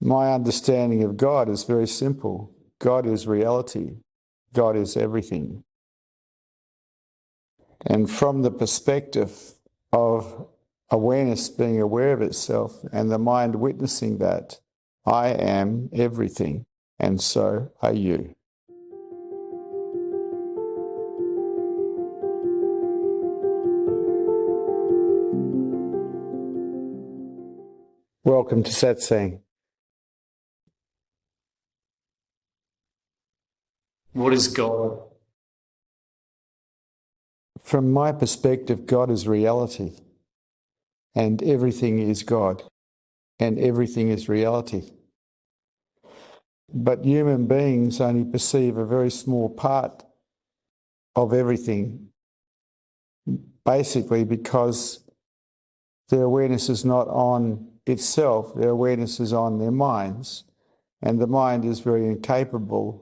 My understanding of God is very simple. God is reality. God is everything. And from the perspective of awareness being aware of itself and the mind witnessing that, I am everything, and so are you. Welcome to satsang. What is God? From my perspective, God is reality, and everything is God, and everything is reality. But human beings only perceive a very small part of everything, basically because their awareness is not on itself, their awareness is on their minds, and the mind is very incapable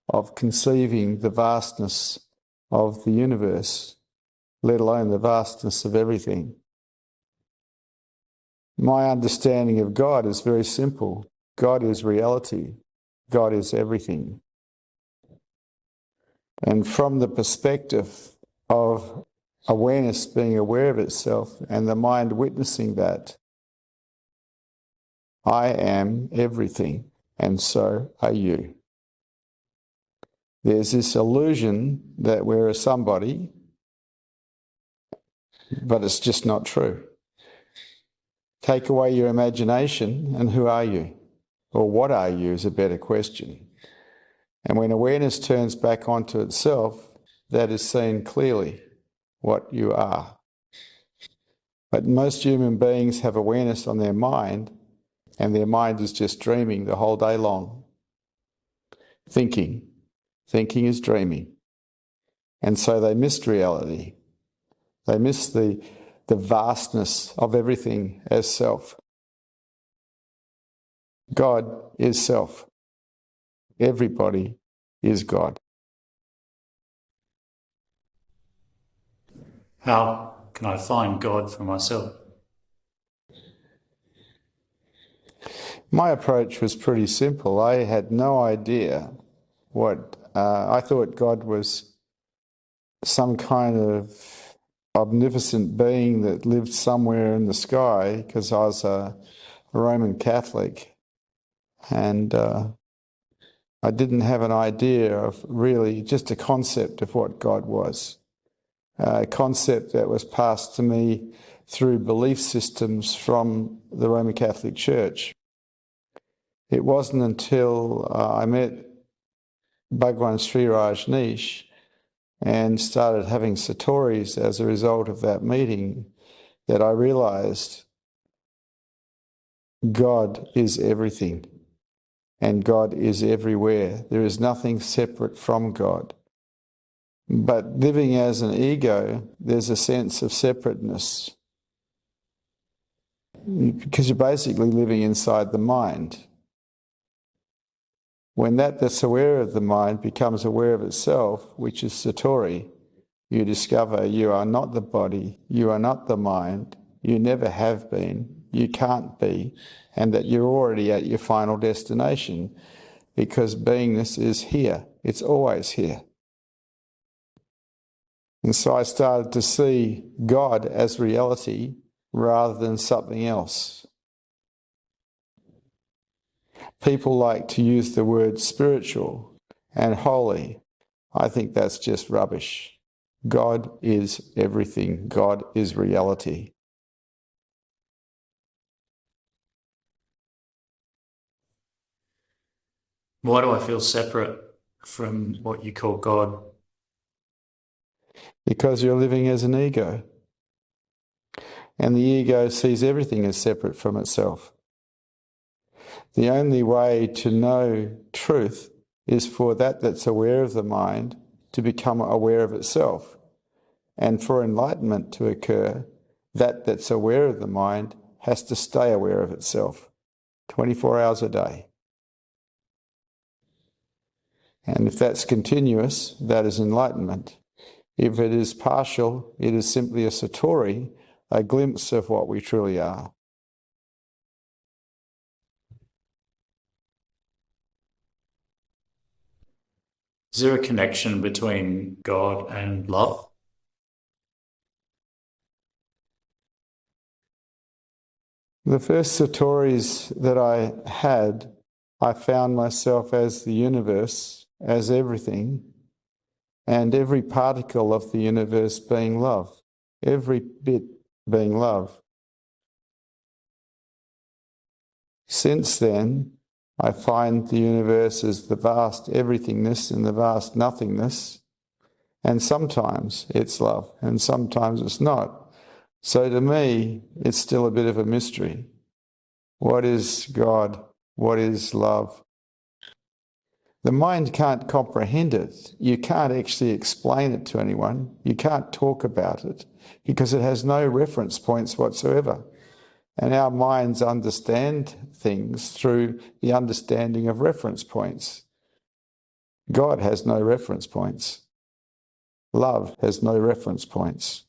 of conceiving the vastness of the universe, let alone the vastness of everything. My understanding of God is very simple. God is reality. God is everything. And from the perspective of awareness being aware of itself and the mind witnessing that, I am everything, and so are you. There's this illusion that we're a somebody, but it's just not true. Take away your imagination, and who are you? Or what are you is a better question. And when awareness turns back onto itself, that is seen clearly, what you are. But most human beings have awareness on their mind, and their mind is just dreaming the whole day long. Thinking. Thinking is dreaming. And so they miss reality. They miss the vastness of everything as self. God is self. Everybody is God. How can I find God for myself? My approach was pretty simple. I had no idea what... I thought God was some kind of omnipotent being that lived somewhere in the sky, because I was a Roman Catholic. And I didn't have an idea of really just a concept of what God was. A concept that was passed to me through belief systems from the Roman Catholic Church. It wasn't until I met Bhagwan Sri Rajneesh and started having satori's as a result of that meeting that I realized God is everything and God is everywhere. There is nothing separate from God. But living as an ego, there's a sense of separateness because you're basically living inside the mind. When that's aware of the mind becomes aware of itself, which is satori, you discover you are not the body, you are not the mind, you never have been, you can't be, and that you're already at your final destination because beingness is here. It's always here. And so I started to see God as reality rather than something else. People like to use the word spiritual and holy. I think that's just rubbish. God is everything. God is reality. Why do I feel separate from what you call God? Because you're living as an ego. And the ego sees everything as separate from itself. The only way to know truth is for that's aware of the mind to become aware of itself. And for enlightenment to occur, that's aware of the mind has to stay aware of itself 24 hours a day. And if that's continuous, that is enlightenment. If it is partial, it is simply a satori, a glimpse of what we truly are. Is there a connection between God and love? The first satoris that I had, I found myself as the universe, as everything, and every particle of the universe being love, every bit being love. Since then, I find the universe as the vast everythingness and the vast nothingness, and sometimes it's love, and sometimes it's not. So to me, it's still a bit of a mystery. What is God? What is love? The mind can't comprehend it. You can't actually explain it to anyone. You can't talk about it because it has no reference points whatsoever. And our minds understand things through the understanding of reference points. God has no reference points. Love has no reference points.